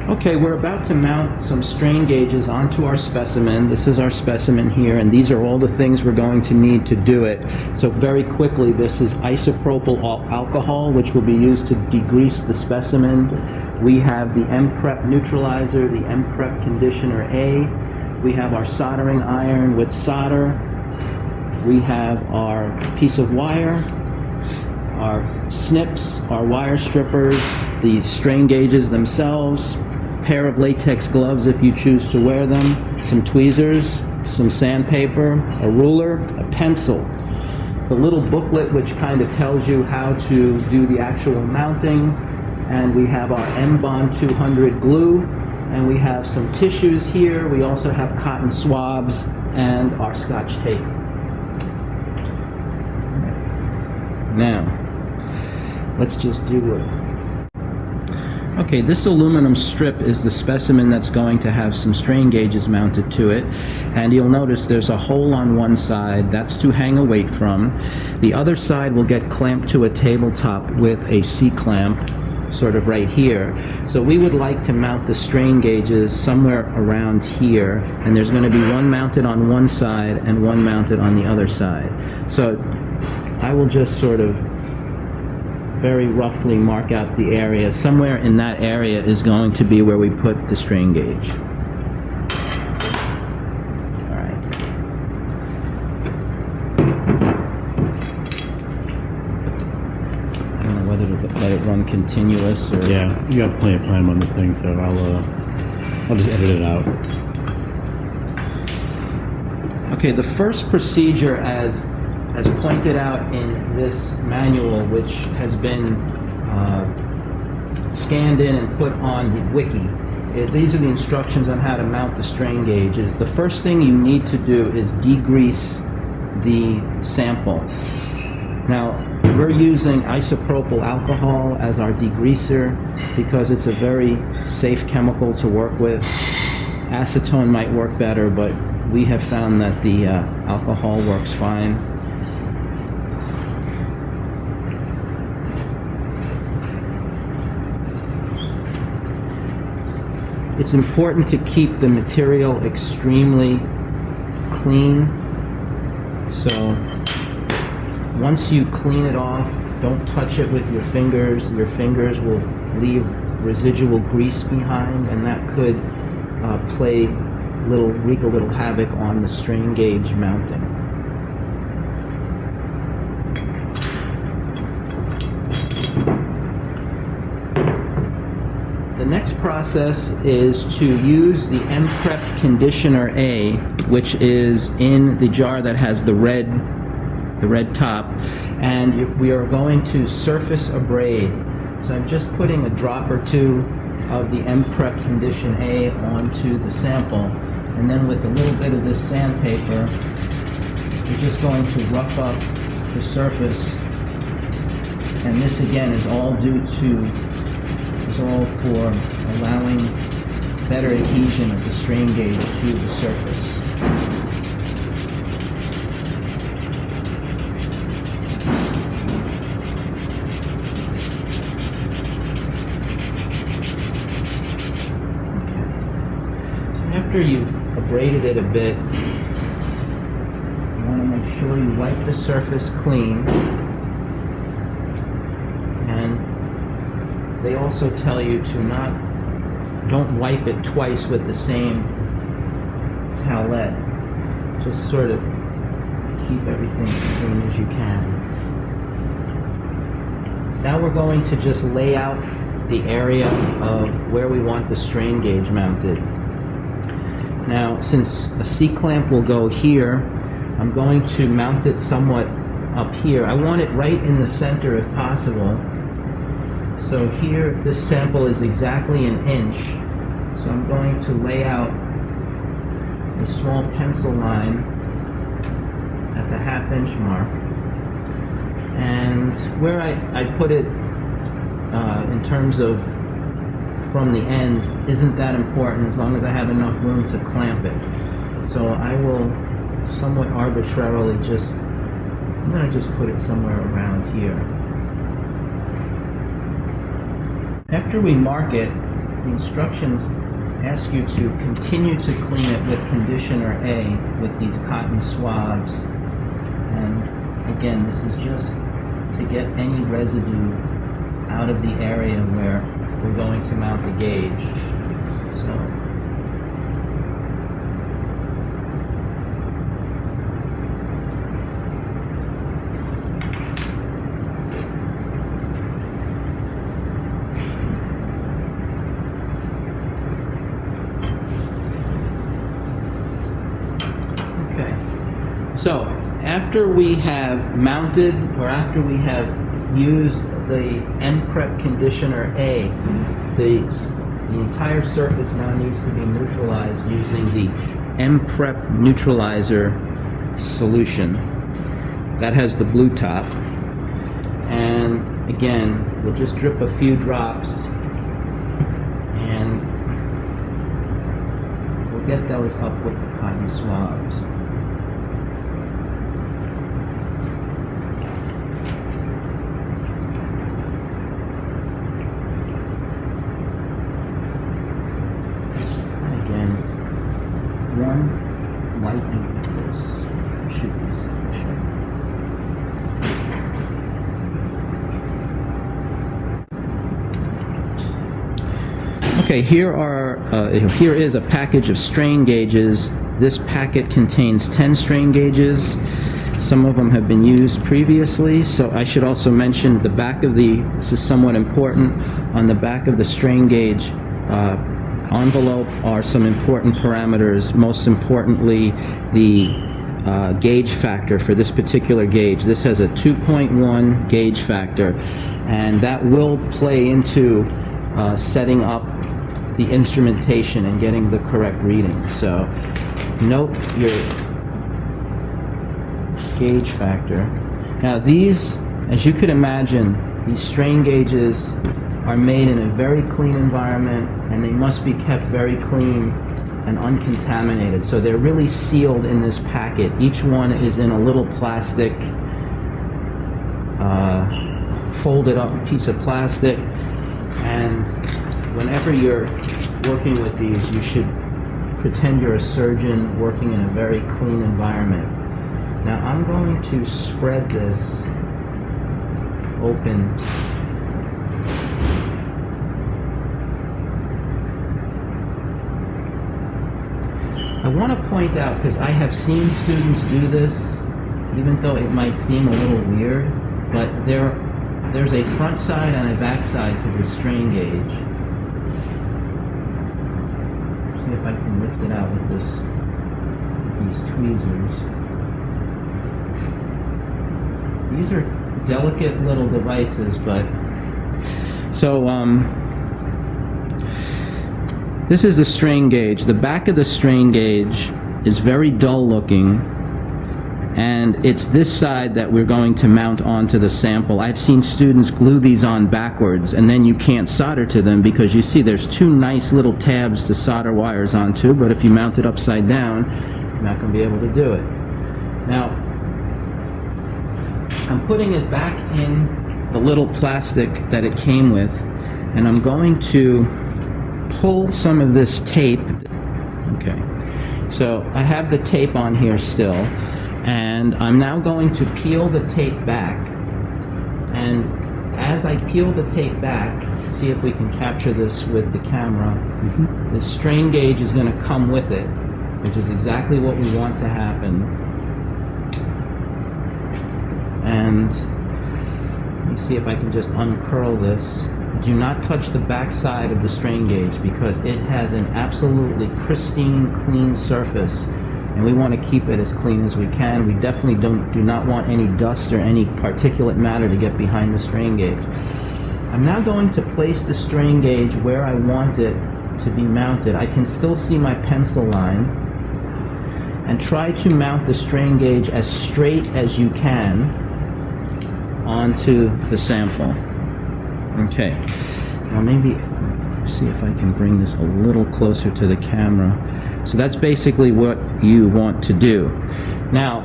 Okay, we're about to mount some strain gauges onto our specimen. This is our specimen here, and these are all the things we're going to need to do it. So very quickly, this is isopropyl alcohol, which will be used to degrease the specimen. We have the MPrep neutralizer, the MPrep conditioner A. We have our soldering iron with solder. We have our piece of wire, our snips, our wire strippers, the strain gauges themselves, pair of latex gloves if you choose to wear them, some tweezers, some sandpaper, a ruler, a pencil, the little booklet which kind of tells you how to do the actual mounting, and we have our M-Bond 200 glue, and we have some tissues here. We also have cotton swabs and our Scotch tape. Now, let's just do it. Okay, this aluminum strip is the specimen that's going to have some strain gauges mounted to it, and you'll notice there's a hole on one side. That's to hang a weight from. The other side will get clamped to a tabletop with a C-clamp, sort of right here. So we would like to mount the strain gauges somewhere around here, and there's going to be one mounted on one side and one mounted on the other side. So I will just sort of very roughly mark out the area. Somewhere in that area is going to be where we put the strain gauge. All right. I don't know whether to let it run continuous or... Yeah, you got plenty of time on this thing, so I'll just edit it out. Okay, the first procedure, as pointed out in this manual, which has been scanned in and put on the wiki. These are the instructions on how to mount the strain gauges. The first thing you need to do is degrease the sample. Now, we're using isopropyl alcohol as our degreaser because it's a very safe chemical to work with. Acetone might work better, but we have found that the alcohol works fine. It's important to keep the material extremely clean. So once you clean it off, don't touch it with your fingers. Your fingers will leave residual grease behind, and that could wreak a little havoc on the strain gauge mounting. The next process is to use the MPrep conditioner A, which is in the jar that has the red top, and we are going to surface abrade. So I'm just putting a drop or two of the MPrep condition A onto the sample, and then with a little bit of this sandpaper, we're just going to rough up the surface. And this again is all for allowing better adhesion of the strain gauge to the surface. Okay. So after you've abraded it a bit, you want to make sure you wipe the surface clean. They also tell you to don't wipe it twice with the same towelette. Just sort of keep everything as clean as you can. Now we're going to just lay out the area of where we want the strain gauge mounted. Now, since a C-clamp will go here, I'm going to mount it somewhat up here. I want it right in the center if possible. So here, this sample is exactly an inch. So I'm going to lay out a small pencil line at the half-inch mark. And where I put it in terms of from the ends isn't that important as long as I have enough room to clamp it. So I will somewhat arbitrarily I'm going to just put it somewhere around here. After we mark it, the instructions ask you to continue to clean it with conditioner A with these cotton swabs. And again, this is just to get any residue out of the area where we're going to mount the gauge. So So, after we have mounted, or after we have used the MPrep conditioner A, the entire surface now needs to be neutralized using the MPrep neutralizer solution. That has the blue top. And again, we'll just drip a few drops and we'll get those up with the cotton swabs. One lightning of this should be sufficient. Okay, here is a package of strain gauges. This packet contains 10 strain gauges. Some of them have been used previously, so I should also mention the back of this is somewhat important, on the back of the strain gauge envelope are some important parameters, most importantly the gauge factor for this particular gauge. This has a 2.1 gauge factor, and that will play into setting up the instrumentation and getting the correct reading. So note your gauge factor. Now these, as you could imagine, these strain gauges are made in a very clean environment, and they must be kept very clean and uncontaminated. So they're really sealed in this packet. Each one is in a little plastic, folded up piece of plastic, and whenever you're working with these, you should pretend you're a surgeon working in a very clean environment. Now I'm going to spread this open. I want to point out, because I have seen students do this, even though it might seem a little weird, but there's a front side and a back side to the strain gauge. See if I can lift it out with these tweezers. These are delicate little devices, but so this is the strain gauge. The back of the strain gauge is very dull looking, and it's this side that we're going to mount onto the sample. I've seen students glue these on backwards, and then you can't solder to them because you see there's two nice little tabs to solder wires onto, but if you mount it upside down, you're not going to be able to do it. Now, I'm putting it back in the little plastic that it came with, and I'm going to pull some of this tape. Okay, so I have the tape on here still, and I'm now going to peel the tape back, and as I peel the tape back, see if we can capture this with the camera. The strain gauge is going to come with it, which is exactly what we want to happen. And let me see if I can just uncurl this. Do not touch the back side of the strain gauge because it has an absolutely pristine, clean surface, and we want to keep it as clean as we can. We definitely do not want any dust or any particulate matter to get behind the strain gauge. I'm now going to place the strain gauge where I want it to be mounted. I can still see my pencil line, and try to mount the strain gauge as straight as you can onto the sample. Okay, now maybe see if I can bring this a little closer to the camera. So that's basically what you want to do. Now,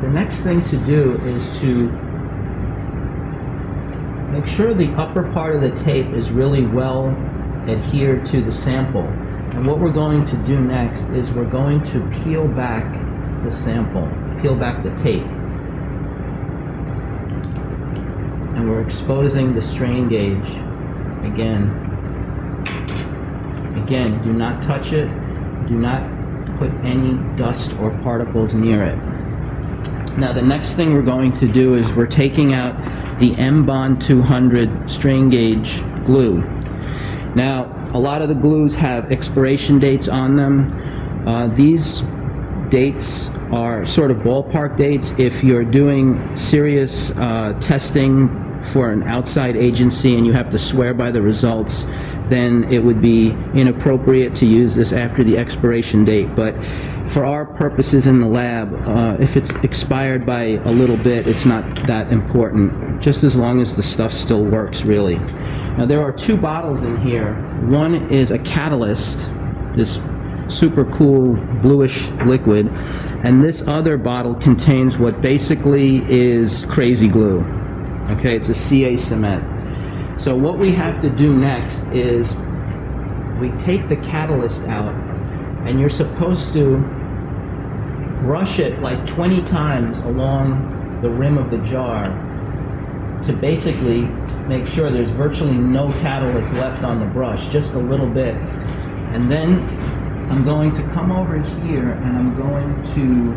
the next thing to do is to make sure the upper part of the tape is really well adhered to the sample. And what we're going to do next is we're going to peel back the sample, peel back the tape. And we're exposing the strain gauge again. Again, do not touch it. Do not put any dust or particles near it. Now the next thing we're going to do is we're taking out the M-Bond 200 strain gauge glue. Now a lot of the glues have expiration dates on them. These dates are sort of ballpark dates. If you're doing serious testing for an outside agency and you have to swear by the results, then it would be inappropriate to use this after the expiration date. But for our purposes in the lab, if it's expired by a little bit, it's not that important, just as long as the stuff still works, really. Now there are two bottles in here. One is a catalyst, this super cool bluish liquid, and this other bottle contains what basically is crazy glue. Okay, it's a CA cement. So what we have to do next is we take the catalyst out, and you're supposed to brush it like 20 times along the rim of the jar to basically make sure there's virtually no catalyst left on the brush, just a little bit. And then I'm going to come over here and I'm going to,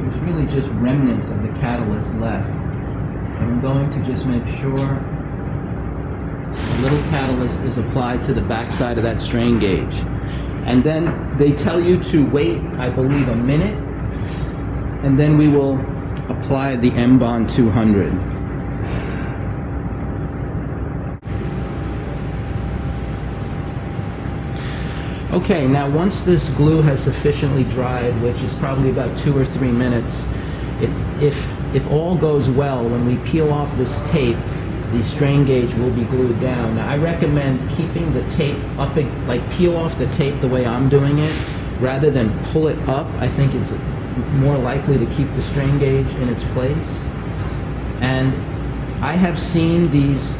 there's really just remnants of the catalyst left. And I'm going to just make sure a little catalyst is applied to the back side of that strain gauge. And then they tell you to wait, I believe, a minute, and then we will apply the M-Bond 200. Okay, now once this glue has sufficiently dried, which is probably about 2 or 3 minutes, if all goes well, when we peel off this tape, the strain gauge will be glued down. Now I recommend keeping the tape up, like peel off the tape the way I'm doing it, rather than pull it up. I think it's more likely to keep the strain gauge in its place. And I have seen these,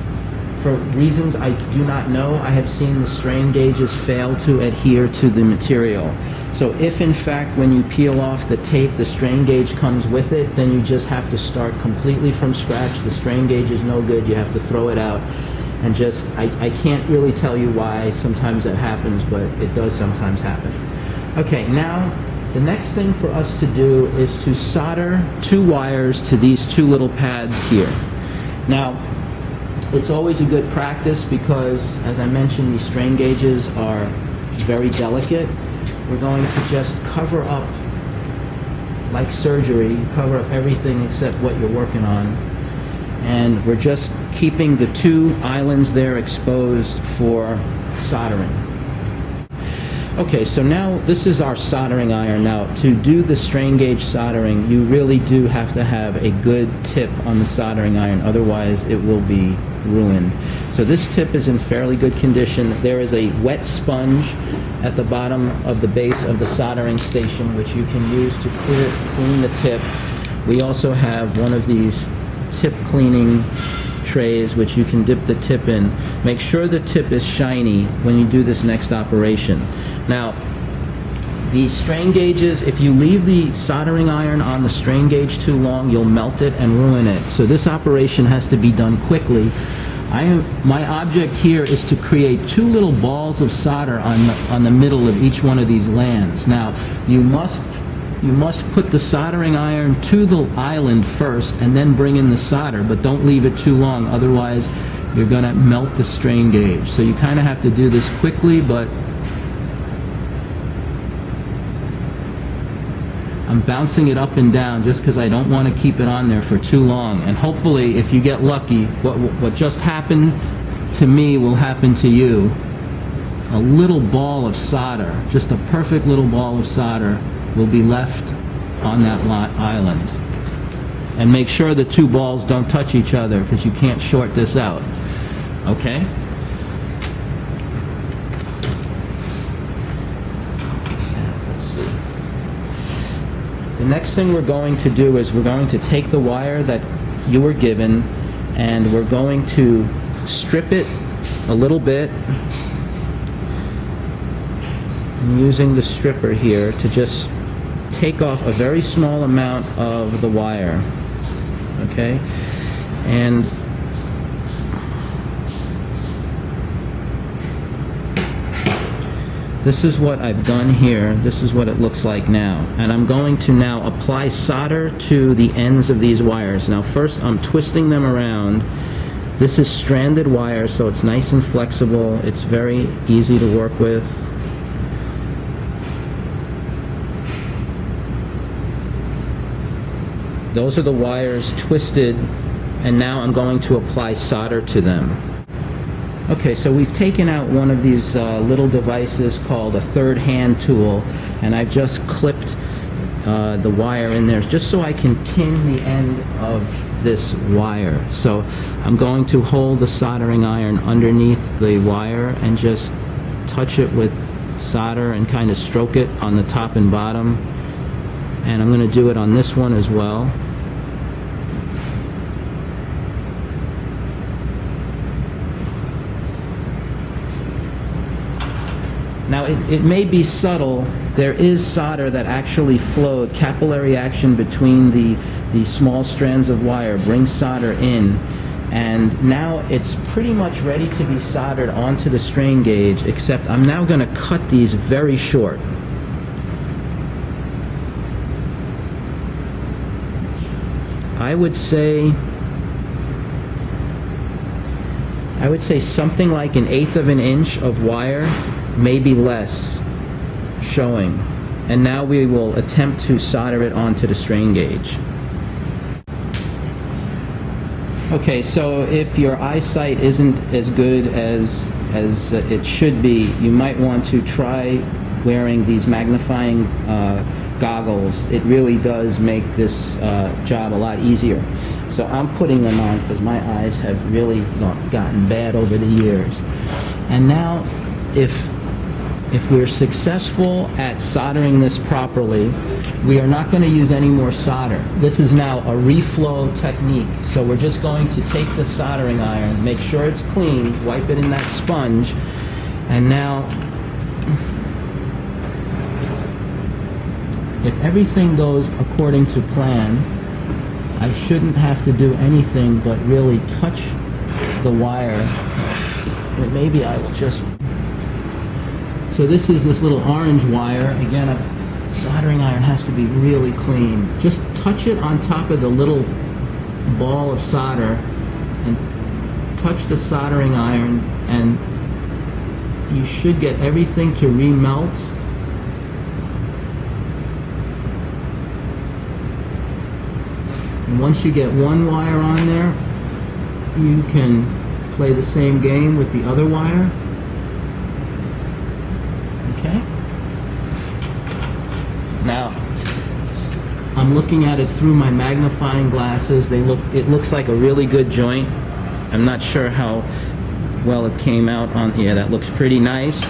for reasons I do not know, I have seen the strain gauges fail to adhere to the material. So if in fact when you peel off the tape the strain gauge comes with it, then you just have to start completely from scratch. The strain gauge is no good, you have to throw it out. And just, I can't really tell you why sometimes that happens, but it does sometimes happen. Okay, now the next thing for us to do is to solder 2 wires to these 2 little pads here. Now, it's always a good practice because, as I mentioned, these strain gauges are very delicate. We're going to just cover up, like surgery, cover up everything except what you're working on. And we're just keeping the 2 islands there exposed for soldering. Okay, so now this is our soldering iron. Now, to do the strain gauge soldering, you really do have to have a good tip on the soldering iron, otherwise it will be ruined. So this tip is in fairly good condition. There is a wet sponge at the bottom of the base of the soldering station, which you can use to clean the tip. We also have one of these tip cleaning trays which you can dip the tip in. Make sure the tip is shiny when you do this next operation. Now, the strain gauges, if you leave the soldering iron on the strain gauge too long, you'll melt it and ruin it. So this operation has to be done quickly. My object here is to create 2 little balls of solder on the middle of each one of these lands. Now, you must put the soldering iron to the island first and then bring in the solder, but don't leave it too long, otherwise you're going to melt the strain gauge. So you kind of have to do this quickly, but I'm bouncing it up and down just because I don't want to keep it on there for too long. And hopefully, if you get lucky, what just happened to me will happen to you. A little ball of solder, just a perfect little ball of solder, will be left on that island. And make sure the 2 balls don't touch each other because you can't short this out. Okay? The next thing we're going to do is we're going to take the wire that you were given and we're going to strip it a little bit. I'm using the stripper here to just take off a very small amount of the wire. Okay? And this is what I've done here. This is what it looks like now. And I'm going to now apply solder to the ends of these wires. Now first I'm twisting them around. This is stranded wire, so it's nice and flexible. It's very easy to work with. Those are the wires twisted, and now I'm going to apply solder to them. Okay, so we've taken out one of these little devices called a third hand tool, and I've just clipped the wire in there just so I can tin the end of this wire. So I'm going to hold the soldering iron underneath the wire and just touch it with solder and kind of stroke it on the top and bottom. And I'm going to do it on this one as well. Now it may be subtle, there is solder that actually flowed, capillary action between the small strands of wire brings solder in, and now it's pretty much ready to be soldered onto the strain gauge, except I'm now going to cut these very short. I would say something like 1/8 of an inch of wire, maybe less, showing. And now we will attempt to solder it onto the strain gauge. Okay, so if your eyesight isn't as good as it should be, you might want to try wearing these magnifying goggles. It really does make this job a lot easier. So I'm putting them on because my eyes have really gotten bad over the years. And now, if we're successful at soldering this properly, we are not going to use any more solder. This is now a reflow technique. So we're just going to take the soldering iron, make sure it's clean, wipe it in that sponge, and now, if everything goes according to plan, I shouldn't have to do anything but really touch the wire. Or maybe I will just... So this is this little orange wire. Again, a soldering iron has to be really clean. Just touch it on top of the little ball of solder and touch the soldering iron, and you should get everything to remelt. And once you get one wire on there, you can play the same game with the other wire. Okay. Now, I'm looking at it through my magnifying glasses. It looks like a really good joint. I'm not sure how well it came out on. Yeah, that looks pretty nice.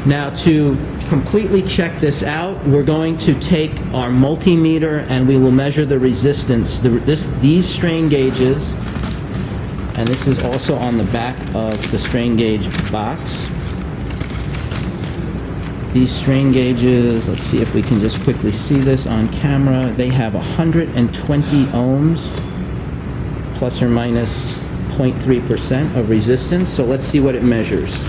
Now, to completely check this out, we're going to take our multimeter and we will measure the resistance. These strain gauges, and this is also on the back of the strain gauge box. These strain gauges, let's see if we can just quickly see this on camera. They have 120 ohms, plus or minus 0.3% of resistance. So let's see what it measures.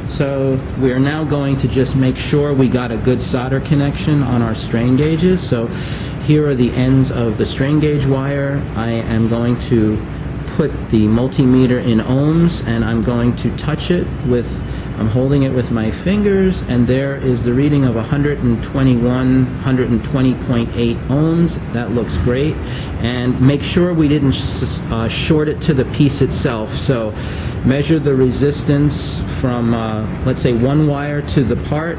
So we're now going to just make sure we got a good solder connection on our strain gauges. So here are the ends of the strain gauge wire. I am going to put the multimeter in ohms, and I'm going to touch it with, I'm holding it with my fingers, and there is the reading of 120.8 ohms. That looks great. And make sure we didn't short it to the piece itself. So measure the resistance from, let's say, one wire to the part,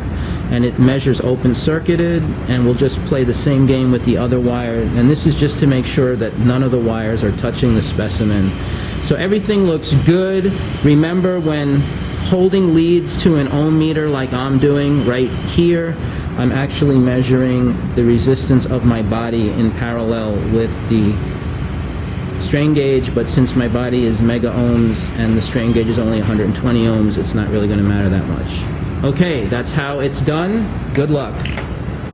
and it measures open circuited, and we'll just play the same game with the other wire. And this is just to make sure that none of the wires are touching the specimen. So everything looks good. Remember, when holding leads to an ohm meter like I'm doing right here, I'm actually measuring the resistance of my body in parallel with the strain gauge, but since my body is mega ohms and the strain gauge is only 120 ohms, it's not really going to matter that much. Okay, that's how it's done. Good luck.